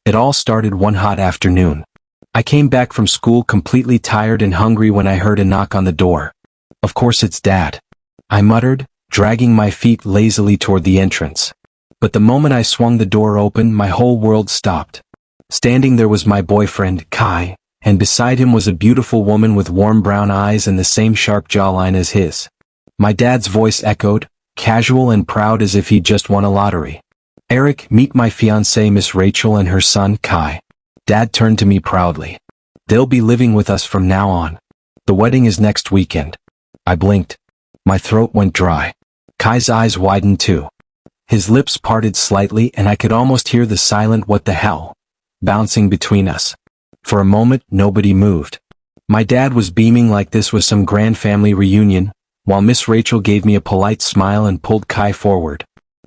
It all started one hot afternoon. I came back from school completely tired and hungry when I heard a knock on the door. Of course it's Dad, I muttered, dragging my feet lazily toward the entrance. But the moment I swung the door open, my whole world stopped. Standing there was my boyfriend, Kai, and beside him was a beautiful woman with warm brown eyes and the same sharp jawline as his. My dad's voice echoed, casual and proud as if he'd just won a lottery. "Eric, meet my fiancée Miss Rachel and her son, Kai." Dad turned to me proudly. "They'll be living with us from now on. The wedding is next weekend." I blinked. My throat went dry. Kai's eyes widened too. His lips parted slightly and I could almost hear the silent "what the hell" bouncing between us. For a moment, nobody moved. My dad was beaming like this was some grand family reunion, while Miss Rachel gave me a polite smile and pulled Kai forward.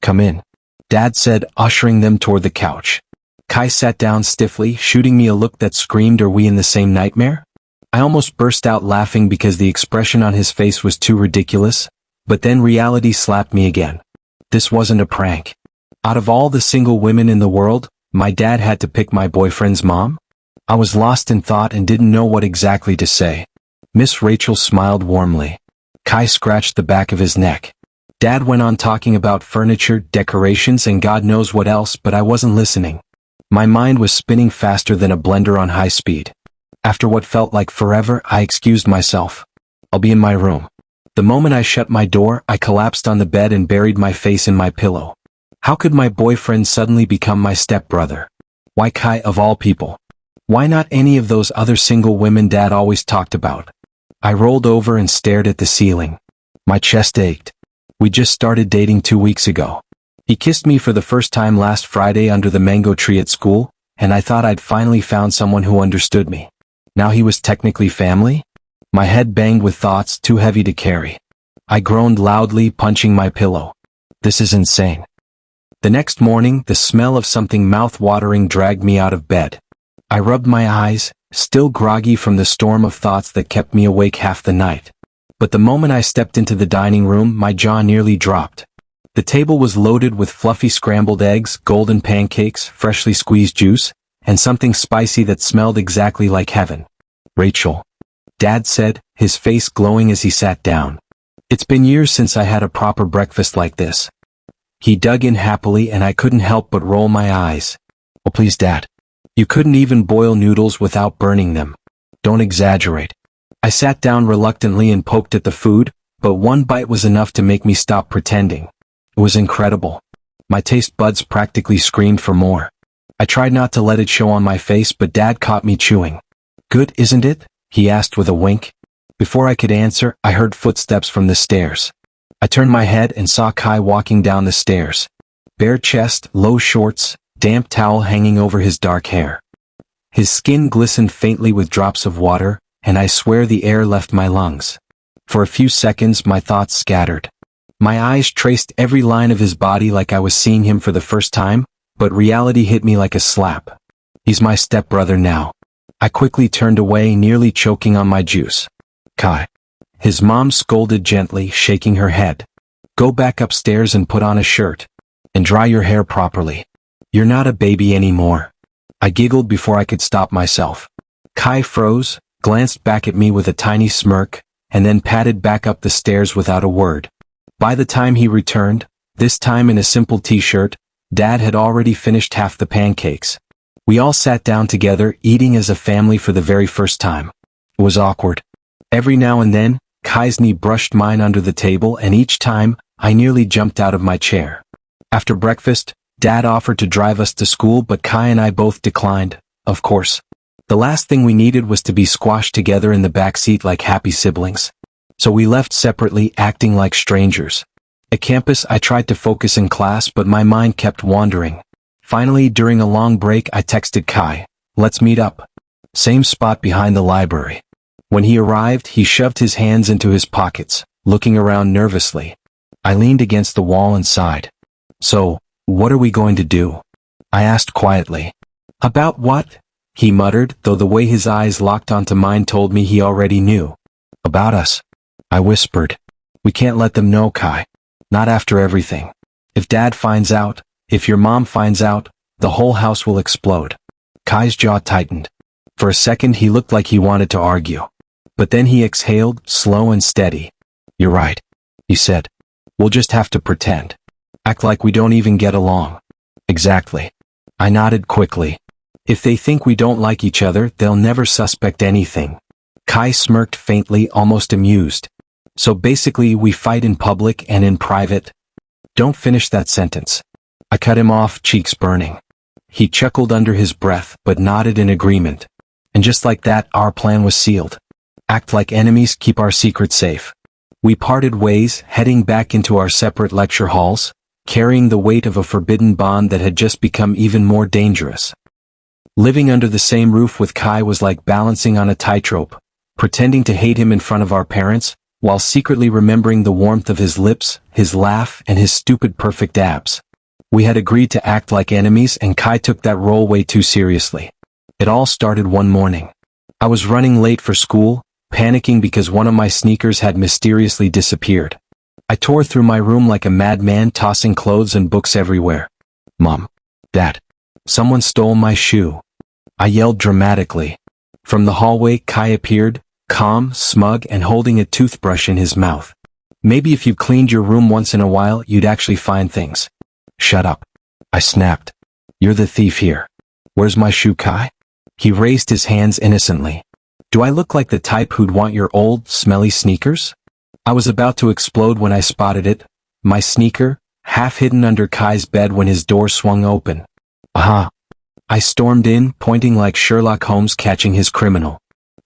"Come in," Dad said, ushering them toward the couch. Kai sat down stiffly, shooting me a look that screamed, "Are we in the same nightmare?" I almost burst out laughing because the expression on his face was too ridiculous, but then reality slapped me again. This wasn't a prank. Out of all the single women in the world, my dad had to pick my boyfriend's mom? I was lost in thought and didn't know what exactly to say. Miss Rachel smiled warmly. Kai scratched the back of his neck. Dad went on talking about furniture, decorations, and God knows what else, but I wasn't listening. My mind was spinning faster than a blender on high speed. After what felt like forever, I excused myself. "I'll be in my room." The moment I shut my door, I collapsed on the bed and buried my face in my pillow. How could my boyfriend suddenly become my stepbrother? Why Kai of all people? Why not any of those other single women Dad always talked about? I rolled over and stared at the ceiling. My chest ached. We just started dating 2 weeks ago. He kissed me for the first time last Friday under the mango tree at school, and I thought I'd finally found someone who understood me. Now he was technically family? My head banged with thoughts too heavy to carry. I groaned loudly, punching my pillow. This is insane. The next morning, the smell of something mouth-watering dragged me out of bed. I rubbed my eyes, still groggy from the storm of thoughts that kept me awake half the night. But the moment I stepped into the dining room, my jaw nearly dropped. The table was loaded with fluffy scrambled eggs, golden pancakes, freshly squeezed juice, and something spicy that smelled exactly like heaven. "Rachel," Dad said, his face glowing as he sat down. "It's been years since I had a proper breakfast like this." He dug in happily and I couldn't help but roll my eyes. "Oh please, Dad. You couldn't even boil noodles without burning them. Don't exaggerate." I sat down reluctantly and poked at the food, but one bite was enough to make me stop pretending. It was incredible. My taste buds practically screamed for more. I tried not to let it show on my face, but Dad caught me chewing. "Good, isn't it?" he asked with a wink. Before I could answer, I heard footsteps from the stairs. I turned my head and saw Kai walking down the stairs. Bare chest, low shorts, damp towel hanging over his dark hair. His skin glistened faintly with drops of water, and I swear the air left my lungs. For a few seconds my thoughts scattered. My eyes traced every line of his body like I was seeing him for the first time, but reality hit me like a slap. He's my stepbrother now. I quickly turned away, nearly choking on my juice. "Kai." His mom scolded gently, shaking her head. "Go back upstairs and put on a shirt. And dry your hair properly. You're not a baby anymore." I giggled before I could stop myself. Kai froze, glanced back at me with a tiny smirk, and then padded back up the stairs without a word. By the time he returned, this time in a simple t-shirt, Dad had already finished half the pancakes. We all sat down together, eating as a family for the very first time. It was awkward. Every now and then, Kai's knee brushed mine under the table, and each time, I nearly jumped out of my chair. After breakfast, Dad offered to drive us to school, but Kai and I both declined, of course. The last thing we needed was to be squashed together in the back seat like happy siblings. So we left separately, acting like strangers. At campus, I tried to focus in class, but my mind kept wandering. Finally, during a long break, I texted Kai, "Let's meet up." Same spot behind the library. When he arrived, he shoved his hands into his pockets, looking around nervously. I leaned against the wall and sighed. "So, what are we going to do?" I asked quietly. "About what?" he muttered, though the way his eyes locked onto mine told me he already knew. "About us," I whispered. "We can't let them know, Kai. Not after everything. If Dad finds out, if your mom finds out, the whole house will explode. Kai's jaw tightened. For a second he looked like he wanted to argue. But then he exhaled, slow and steady. "You're right," he said. "We'll just have to pretend. Act like we don't even get along." "Exactly." I nodded quickly. "If they think we don't like each other, they'll never suspect anything." Kai smirked faintly, almost amused. "So basically we fight in public and in private?" "Don't finish that sentence." I cut him off, cheeks burning. He chuckled under his breath, but nodded in agreement. And just like that, our plan was sealed. Act like enemies, keep our secret safe. We parted ways, heading back into our separate lecture halls, carrying the weight of a forbidden bond that had just become even more dangerous. Living under the same roof with Kai was like balancing on a tightrope, pretending to hate him in front of our parents, while secretly remembering the warmth of his lips, his laugh, and his stupid perfect abs. We had agreed to act like enemies, and Kai took that role way too seriously. It all started one morning. I was running late for school, panicking because one of my sneakers had mysteriously disappeared. I tore through my room like a madman, tossing clothes and books everywhere. "Mom! Dad! Someone stole my shoe!" I yelled dramatically. From the hallway, Kai appeared, calm, smug, and holding a toothbrush in his mouth. "Maybe if you cleaned your room once in a while, you'd actually find things." "Shut up," I snapped. "You're the thief here. Where's my shoe, Kai?" He raised his hands innocently. "Do I look like the type who'd want your old, smelly sneakers?" I was about to explode when I spotted it, my sneaker, half hidden under Kai's bed when his door swung open. "Aha!" I stormed in, pointing like Sherlock Holmes catching his criminal.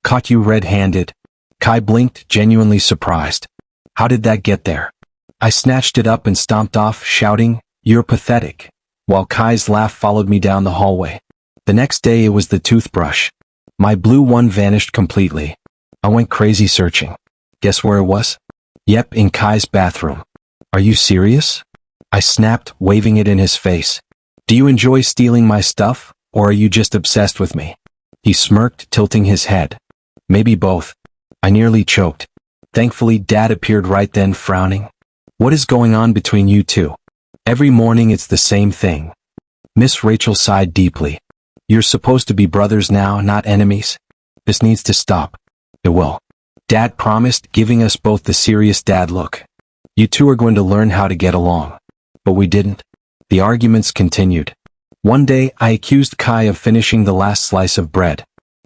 "Caught you red-handed." Kai blinked, genuinely surprised. "How did that get there?" I snatched it up and stomped off, shouting, "You're pathetic," while Kai's laugh followed me down the hallway. The next day it was the toothbrush. My blue one vanished completely. I went crazy searching. Guess where it was? Yep, in Kai's bathroom. "Are you serious?" I snapped, waving it in his face. "Do you enjoy stealing my stuff, or are you just obsessed with me?" He smirked, tilting his head. "Maybe both." I nearly choked. Thankfully, Dad appeared right then, frowning. "What is going on between you two? Every morning it's the same thing." Miss Rachel sighed deeply. "You're supposed to be brothers now, not enemies. This needs to stop." "It will." Dad promised, giving us both the serious dad look. "You two are going to learn how to get along." But we didn't. The arguments continued. One day, I accused Kai of finishing the last slice of bread.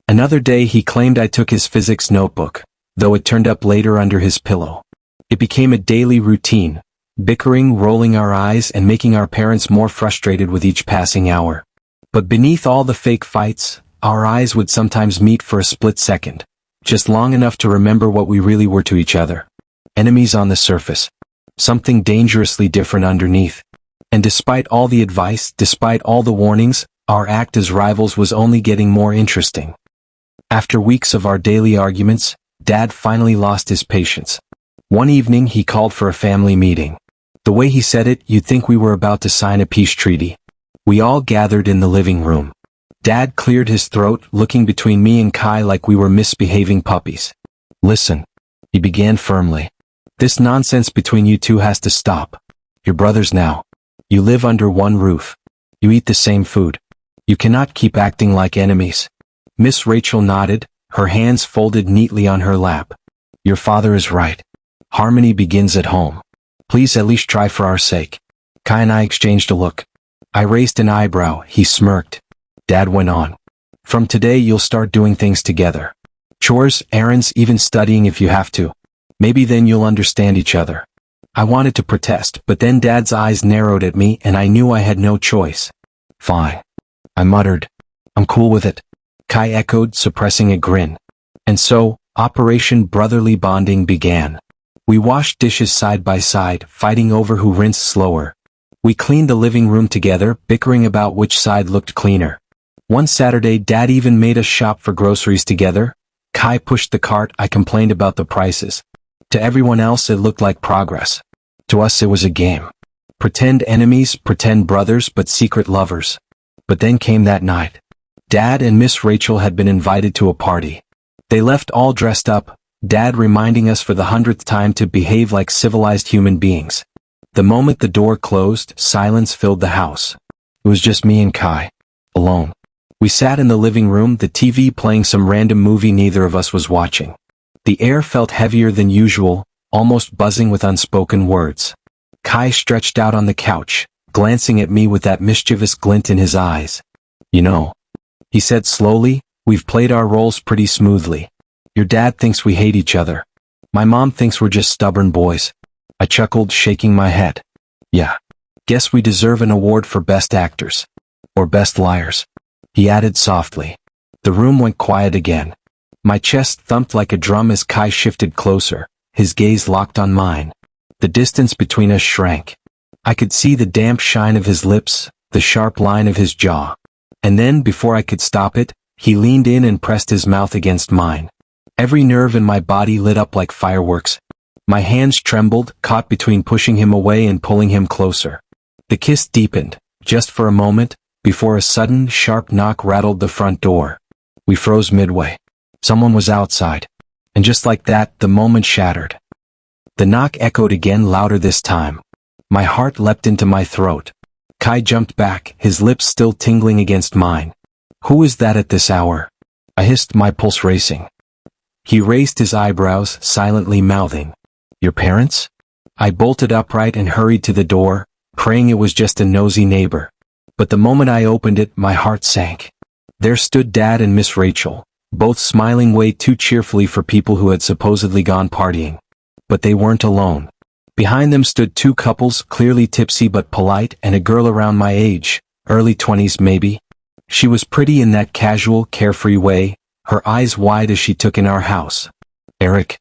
Another day he claimed I took his physics notebook, though it turned up later under his pillow. It became a daily routine, bickering, rolling our eyes, and making our parents more frustrated with each passing hour. But beneath all the fake fights, our eyes would sometimes meet for a split second. Just long enough to remember what we really were to each other. Enemies on the surface. Something dangerously different underneath. And despite all the advice, despite all the warnings, our act as rivals was only getting more interesting. After weeks of our daily arguments, Dad finally lost his patience. One evening he called for a family meeting. The way he said it, you'd think we were about to sign a peace treaty. We all gathered in the living room. Dad cleared his throat, looking between me and Kai like we were misbehaving puppies. "Listen," he began firmly. "This nonsense between you two has to stop. You're brothers now. You live under one roof. You eat the same food. You cannot keep acting like enemies." Miss Rachel nodded, her hands folded neatly on her lap. "Your father is right. Harmony begins at home. Please at least try for our sake." Kai and I exchanged a look. I raised an eyebrow, he smirked. Dad went on. "From today you'll start doing things together. Chores, errands, even studying if you have to. Maybe then you'll understand each other." I wanted to protest, but then Dad's eyes narrowed at me and I knew I had no choice. "Fine," I muttered. "I'm cool with it." Kai echoed, suppressing a grin. And so, Operation Brotherly Bonding began. We washed dishes side by side, fighting over who rinsed slower. We cleaned the living room together, bickering about which side looked cleaner. One Saturday, Dad even made us shop for groceries together. Kai pushed the cart, I complained about the prices. To everyone else it looked like progress. To us it was a game. Pretend enemies, pretend brothers, but secret lovers. But then came that night. Dad and Miss Rachel had been invited to a party. They left all dressed up, Dad reminding us for the 100th time to behave like civilized human beings. The moment the door closed, silence filled the house. It was just me and Kai. Alone. We sat in the living room, the TV playing some random movie neither of us was watching. The air felt heavier than usual, almost buzzing with unspoken words. Kai stretched out on the couch, glancing at me with that mischievous glint in his eyes. You know, he said slowly, we've played our roles pretty smoothly. Your dad thinks we hate each other. My mom thinks we're just stubborn boys. I chuckled, shaking my head. Yeah. Guess we deserve an award for best actors. Or best liars. He added softly. The room went quiet again. My chest thumped like a drum as Kai shifted closer, his gaze locked on mine. The distance between us shrank. I could see the damp shine of his lips, the sharp line of his jaw. And then, before I could stop it, he leaned in and pressed his mouth against mine. Every nerve in my body lit up like fireworks. My hands trembled, caught between pushing him away and pulling him closer. The kiss deepened, just for a moment, before a sudden, sharp knock rattled the front door. We froze midway. Someone was outside. And just like that, the moment shattered. The knock echoed again, louder this time. My heart leapt into my throat. Kai jumped back, his lips still tingling against mine. Who is that at this hour? I hissed, my pulse racing. He raised his eyebrows, silently mouthing. Your parents? I bolted upright and hurried to the door, praying it was just a nosy neighbor. But the moment I opened it, my heart sank. There stood Dad and Miss Rachel, both smiling way too cheerfully for people who had supposedly gone partying. But they weren't alone. Behind them stood two couples, clearly tipsy but polite, and a girl around my age, early 20s maybe. She was pretty in that casual, carefree way, her eyes wide as she took in our house. Eric,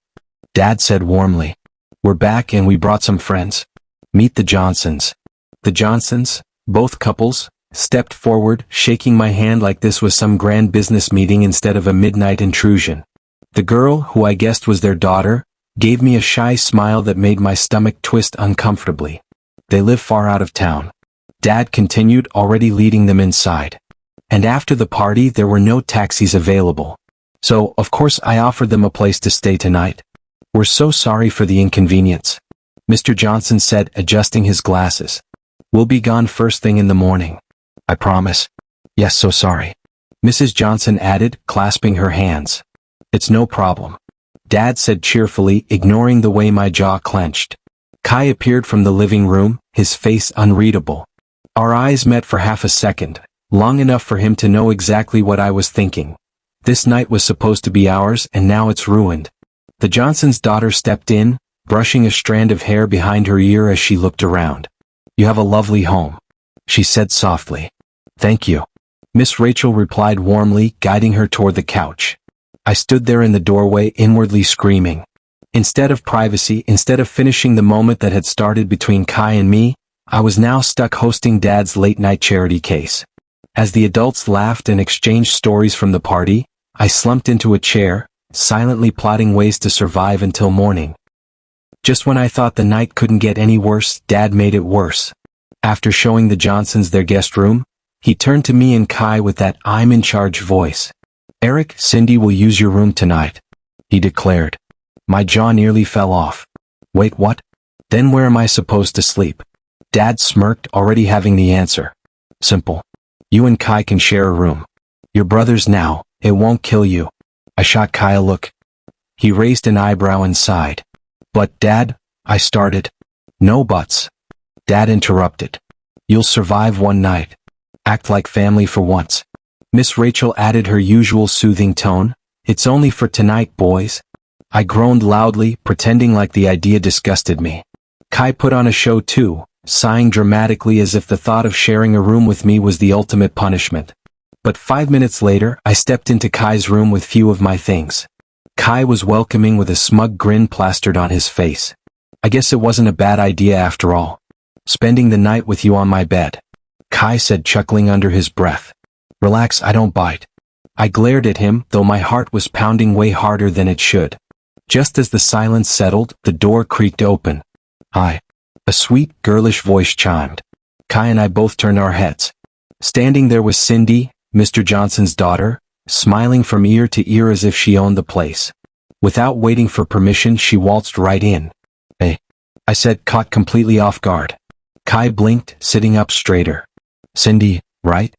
Dad said warmly. We're back and we brought some friends. Meet the Johnsons. The Johnsons, both couples, stepped forward, shaking my hand like this was some grand business meeting instead of a midnight intrusion. The girl, who I guessed was their daughter, gave me a shy smile that made my stomach twist uncomfortably. They live far out of town. Dad continued, already leading them inside. And after the party there were no taxis available. So, of course, I offered them a place to stay tonight. We're so sorry for the inconvenience, Mr. Johnson said, adjusting his glasses. We'll be gone first thing in the morning. I promise. Yes, so sorry. Mrs. Johnson added, clasping her hands. It's no problem. Dad said cheerfully, ignoring the way my jaw clenched. Kai appeared from the living room, his face unreadable. Our eyes met for half a second, long enough for him to know exactly what I was thinking. This night was supposed to be ours and now it's ruined. The Johnson's daughter stepped in, brushing a strand of hair behind her ear as she looked around. You have a lovely home, she said softly. Thank you. Miss Rachel replied warmly, guiding her toward the couch. I stood there in the doorway, inwardly screaming. Instead of privacy, instead of finishing the moment that had started between Kai and me, I was now stuck hosting Dad's late-night charity case. As the adults laughed and exchanged stories from the party, I slumped into a chair, silently plotting ways to survive until morning. Just when I thought the night couldn't get any worse, Dad made it worse. After showing the Johnsons their guest room, he turned to me and Kai with that I'm in charge voice. Eric, Cindy will use your room tonight, he declared. My jaw nearly fell off. Wait, what? Then where am I supposed to sleep? Dad smirked, already having the answer. Simple. You and Kai can share a room. You're brothers now, it won't kill you. I shot Kai a look. He raised an eyebrow and sighed. But Dad, I started. No buts. Dad interrupted. You'll survive one night. Act like family for once. Miss Rachel added her usual soothing tone. It's only for tonight, boys. I groaned loudly, pretending like the idea disgusted me. Kai put on a show too, sighing dramatically as if the thought of sharing a room with me was the ultimate punishment. But 5 minutes later, I stepped into Kai's room with few of my things. Kai was welcoming with a smug grin plastered on his face. I guess it wasn't a bad idea after all. Spending the night with you on my bed. Kai said, chuckling under his breath. Relax, I don't bite. I glared at him, though my heart was pounding way harder than it should. Just as the silence settled, the door creaked open. Hi. A sweet, girlish voice chimed. Kai and I both turned our heads. Standing there was Cindy, Mr. Johnson's daughter, smiling from ear to ear as if she owned the place. Without waiting for permission, she waltzed right in. Hey, I said, caught completely off guard. Kai blinked, sitting up straighter. Cindy, right?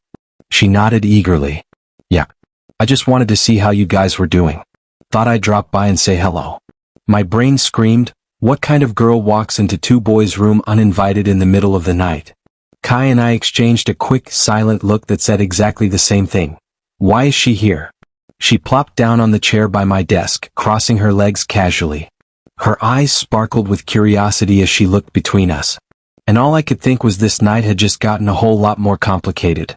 She nodded eagerly. Yeah. I just wanted to see how you guys were doing. Thought I'd drop by and say hello. My brain screamed, what kind of girl walks into two boys' room uninvited in the middle of the night? Kai and I exchanged a quick, silent look that said exactly the same thing. Why is she here? She plopped down on the chair by my desk, crossing her legs casually. Her eyes sparkled with curiosity as she looked between us. And all I could think was this night had just gotten a whole lot more complicated.